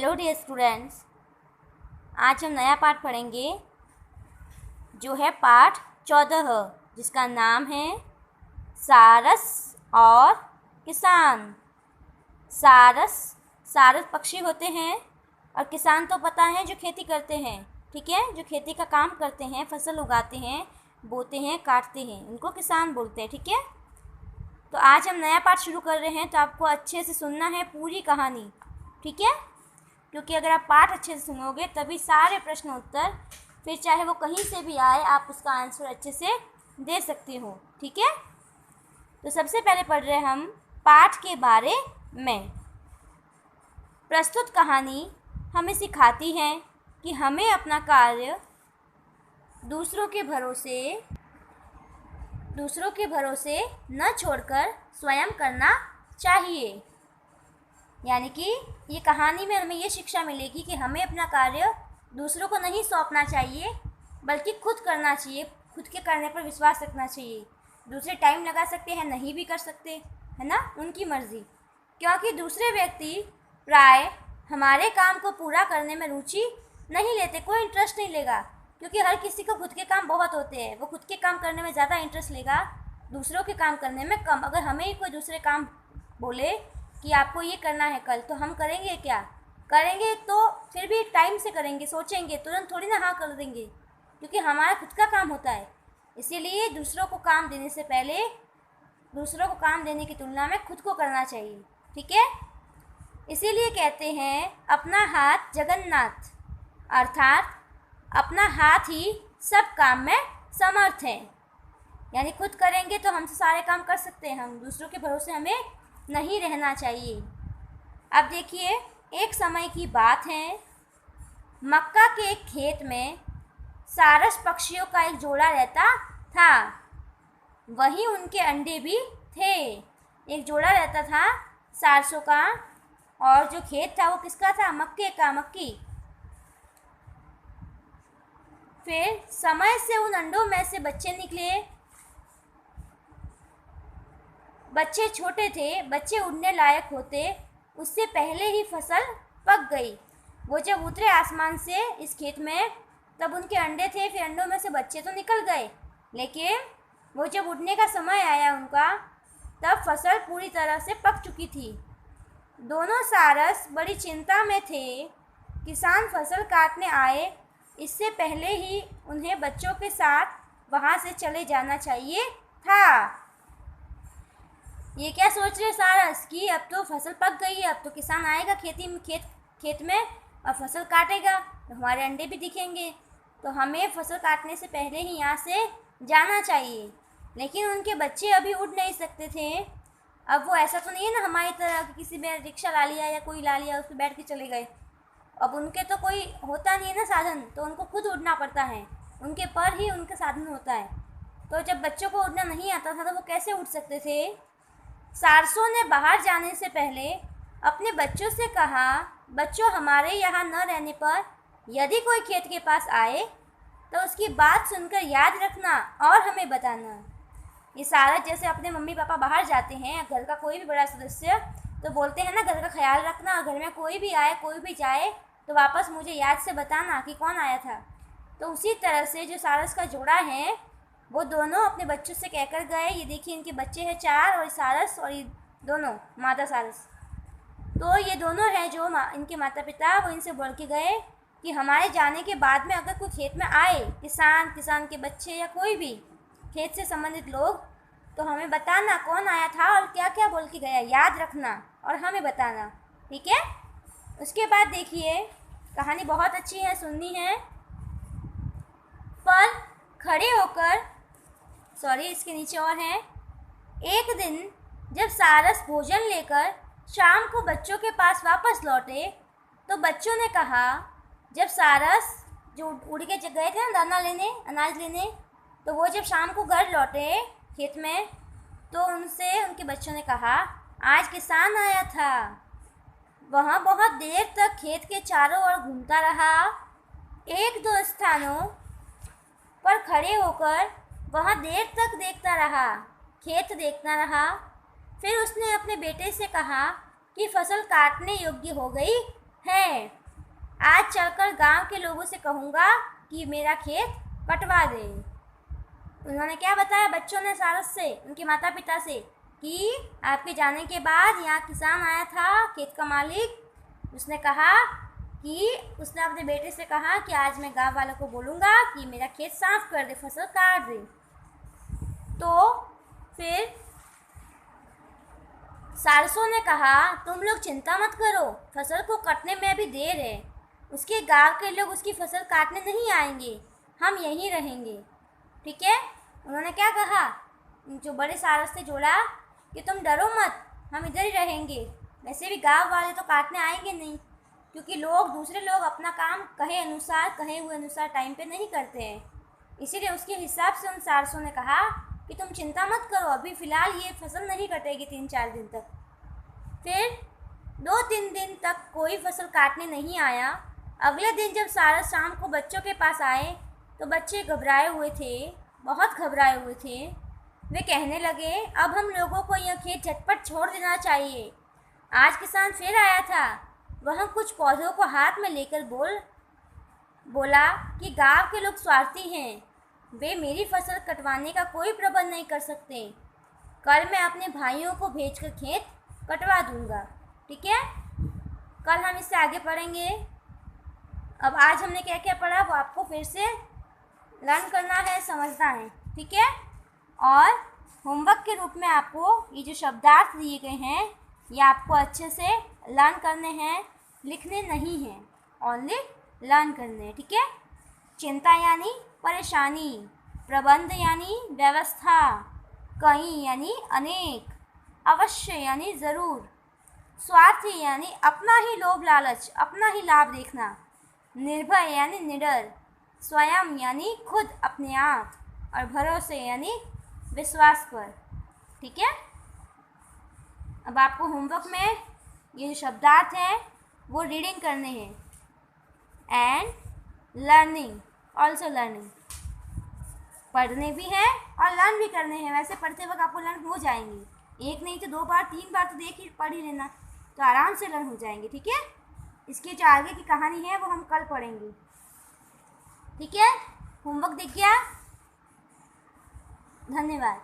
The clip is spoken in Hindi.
हेलो डियर स्टूडेंट्स, आज हम नया पाठ पढ़ेंगे जो है पाठ 14 जिसका नाम है सारस और किसान। सारस सारस पक्षी होते हैं और किसान तो पता है जो खेती करते हैं, ठीक है, जो खेती का काम करते हैं, फसल उगाते हैं, बोते हैं, काटते हैं, उनको किसान बोलते हैं, ठीक है। तो आज हम नया पाठ शुरू कर रहे हैं तो आपको अच्छे से सुनना है पूरी कहानी, ठीक है, क्योंकि अगर आप पाठ अच्छे से सुनोगे तभी सारे प्रश्न उत्तर, फिर चाहे वो कहीं से भी आए, आप उसका आंसर अच्छे से दे सकते हो, ठीक है। तो सबसे पहले पढ़ रहे हैं हम पाठ के बारे में। प्रस्तुत कहानी हमें सिखाती है कि हमें अपना कार्य दूसरों के भरोसे न छोड़कर स्वयं करना चाहिए। यानी कि ये कहानी में हमें ये शिक्षा मिलेगी कि हमें अपना कार्य दूसरों को नहीं सौंपना चाहिए, बल्कि खुद करना चाहिए, खुद के करने पर विश्वास रखना चाहिए। दूसरे टाइम लगा सकते हैं, नहीं भी कर सकते, है ना, उनकी मर्ज़ी, क्योंकि दूसरे व्यक्ति प्राय हमारे काम को पूरा करने में रुचि नहीं लेते, कोई इंटरेस्ट नहीं लेगा, क्योंकि हर किसी को खुद के काम बहुत होते हैं। वो खुद के काम करने में ज़्यादा इंटरेस्ट लेगा, दूसरों के काम करने में कम। अगर हमें ही कोई दूसरे काम बोले कि आपको ये करना है कल, तो हम करेंगे क्या? करेंगे तो फिर भी टाइम से करेंगे, सोचेंगे, तुरंत थोड़ी ना हाँ कर देंगे, क्योंकि हमारा खुद का काम होता है। इसीलिए दूसरों को काम देने से पहले, दूसरों को काम देने की तुलना में खुद को करना चाहिए, ठीक है। इसीलिए कहते हैं अपना हाथ जगन्नाथ, अर्थात अपना हाथ ही सब काम में समर्थ है। यानी खुद करेंगे तो हमसे सारे काम कर सकते हैं, हम दूसरों के भरोसे हमें नहीं रहना चाहिए। अब देखिए, एक समय की बात है, मक्का के एक खेत में सारस पक्षियों का एक जोड़ा रहता था। वहीं उनके अंडे भी थे। एक जोड़ा रहता था सारसों का, और जो खेत था वो किसका था? मक्के का, मक्की। फिर समय से उन अंडों में से बच्चे निकले। बच्चे छोटे थे, बच्चे उड़ने लायक होते उससे पहले ही फसल पक गई। वो जब उतरे आसमान से इस खेत में, तब उनके अंडे थे, फिर अंडों में से बच्चे तो निकल गए, लेकिन वो जब उड़ने का समय आया उनका, तब फसल पूरी तरह से पक चुकी थी। दोनों सारस बड़ी चिंता में थे। किसान फसल काटने आए, इससे पहले ही उन्हें बच्चों के साथ वहाँ से चले जाना चाहिए था। ये क्या सोच रहे सारस कि अब तो फसल पक गई है, अब तो किसान आएगा खेत में और फसल काटेगा, तो हमारे अंडे भी दिखेंगे, तो हमें फसल काटने से पहले ही यहाँ से जाना चाहिए। लेकिन उनके बच्चे अभी उड़ नहीं सकते थे। अब वो ऐसा तो नहीं है ना हमारी तरह कि किसी ने रिक्शा ला लिया या कोई ला लिया, उस पर बैठ के चले गए। अब उनके तो कोई होता नहीं है ना साधन, तो उनको खुद उड़ना पड़ता है, उनके पर ही उनका साधन होता है। तो जब बच्चों को उड़ना नहीं आता था तो वो कैसे उड़ सकते थे? सारसों ने बाहर जाने से पहले अपने बच्चों से कहा, बच्चों, हमारे यहाँ न रहने पर यदि कोई खेत के पास आए तो उसकी बात सुनकर याद रखना और हमें बताना। ये सारस जैसे अपने मम्मी पापा बाहर जाते हैं, घर का कोई भी बड़ा सदस्य, तो बोलते हैं ना घर का ख्याल रखना, और घर में कोई भी आए, कोई भी जाए, तो वापस मुझे याद से बताना कि कौन आया था। तो उसी तरह से जो सारस का जोड़ा है, वो दोनों अपने बच्चों से कहकर गए। ये देखिए, इनके बच्चे हैं 4, और सारस और ये दोनों मादा सारस, तो ये दोनों हैं जो इनके माता पिता, वो इनसे बोल के गए कि हमारे जाने के बाद में अगर कोई खेत में आए, किसान के बच्चे या कोई भी खेत से संबंधित लोग, तो हमें बताना कौन आया था और क्या क्या बोल के गया, याद रखना और हमें बताना, ठीक है। उसके बाद देखिए, कहानी बहुत अच्छी है, सुननी है। पर खड़े होकर, इसके नीचे और है। एक दिन जब सारस भोजन लेकर शाम को बच्चों के पास वापस लौटे, तो बच्चों ने कहा, जब सारस जो उड़ के गए थे ना दाना लेने, अनाज लेने, तो वो जब शाम को घर लौटे खेत में, तो उनसे उनके बच्चों ने कहा, आज किसान आया था। वह बहुत देर तक खेत के चारों ओर घूमता रहा। एक दो स्थानों पर खड़े होकर वह देर तक देखता रहा, खेत देखता रहा। फिर उसने अपने बेटे से कहा कि फसल काटने योग्य हो गई है। आज चलकर गांव के लोगों से कहूँगा कि मेरा खेत कटवा दे। उन्होंने क्या बताया बच्चों ने सारस से, उनके माता पिता से, कि आपके जाने के बाद यहाँ किसान आया था, खेत का मालिक। उसने कहा कि उसने अपने बेटे से कहा कि आज मैं गांव वालों को बोलूँगा कि मेरा खेत साफ कर दे, फसल काट दे। तो फिर सारसों ने कहा तुम लोग चिंता मत करो, फसल को कटने में अभी देर है, उसके गांव के लोग उसकी फसल काटने नहीं आएंगे, हम यहीं रहेंगे। ठीक है। उन्होंने क्या कहा, जो बड़े सारस से जोड़ा कि तुम डरो मत, हम इधर ही रहेंगे। वैसे भी गांव वाले तो काटने आएंगे नहीं, क्योंकि दूसरे लोग अपना काम कहे हुए अनुसार टाइम पे नहीं करते हैं। इसीलिए उसके हिसाब से उन सारसों ने कहा कि तुम चिंता मत करो, अभी फ़िलहाल ये फसल नहीं कटेगी 3-4 दिन तक। फिर 2-3 दिन तक कोई फसल काटने नहीं आया। अगले दिन जब सारस शाम को बच्चों के पास आए तो बच्चे घबराए हुए थे, बहुत घबराए हुए थे। वे कहने लगे अब हम लोगों को यह खेत झटपट छोड़ देना चाहिए। आज किसान फिर आया था, वह कुछ पौधों को हाथ में लेकर बोला कि गांव के लोग स्वार्थी हैं, वे मेरी फसल कटवाने का कोई प्रबंध नहीं कर सकते। कल मैं अपने भाइयों को भेजकर खेत कटवा दूंगा। ठीक है। कल हम इससे आगे पढ़ेंगे। अब आज हमने क्या क्या पढ़ा वो आपको फिर से लर्न करना है, समझना है। ठीक है। और होमवर्क के रूप में आपको ये जो शब्दार्थ दिए गए हैं ये आपको अच्छे से लर्न करने हैं, लिखने नहीं हैं, ओनली लर्न करने हैं। ठीक है। चिंता यानी परेशानी, प्रबंध यानी व्यवस्था, कई यानी अनेक, अवश्य यानी ज़रूर, स्वार्थी यानी अपना ही लोभ लालच, अपना ही लाभ देखना, निर्भय यानी निडर, स्वयं यानी खुद अपने आप, और भरोसे यानी विश्वास पर। ठीक है। अब आपको होमवर्क में ये जो शब्दार्थ हैं वो रीडिंग करने हैं एंड लर्निंग, ऑल्सो लर्निंग, पढ़ने भी हैं और लर्न भी करने हैं। वैसे पढ़ते वक्त आपको लर्न हो जाएंगे, एक नहीं तो 2 बार 3 बार तो देख ही पढ़ ही लेना, तो आराम से लर्न हो जाएंगे। ठीक है। इसकी जो आगे की कहानी है वो हम कल पढ़ेंगे। ठीक है। होमवर्क दिख गया। धन्यवाद।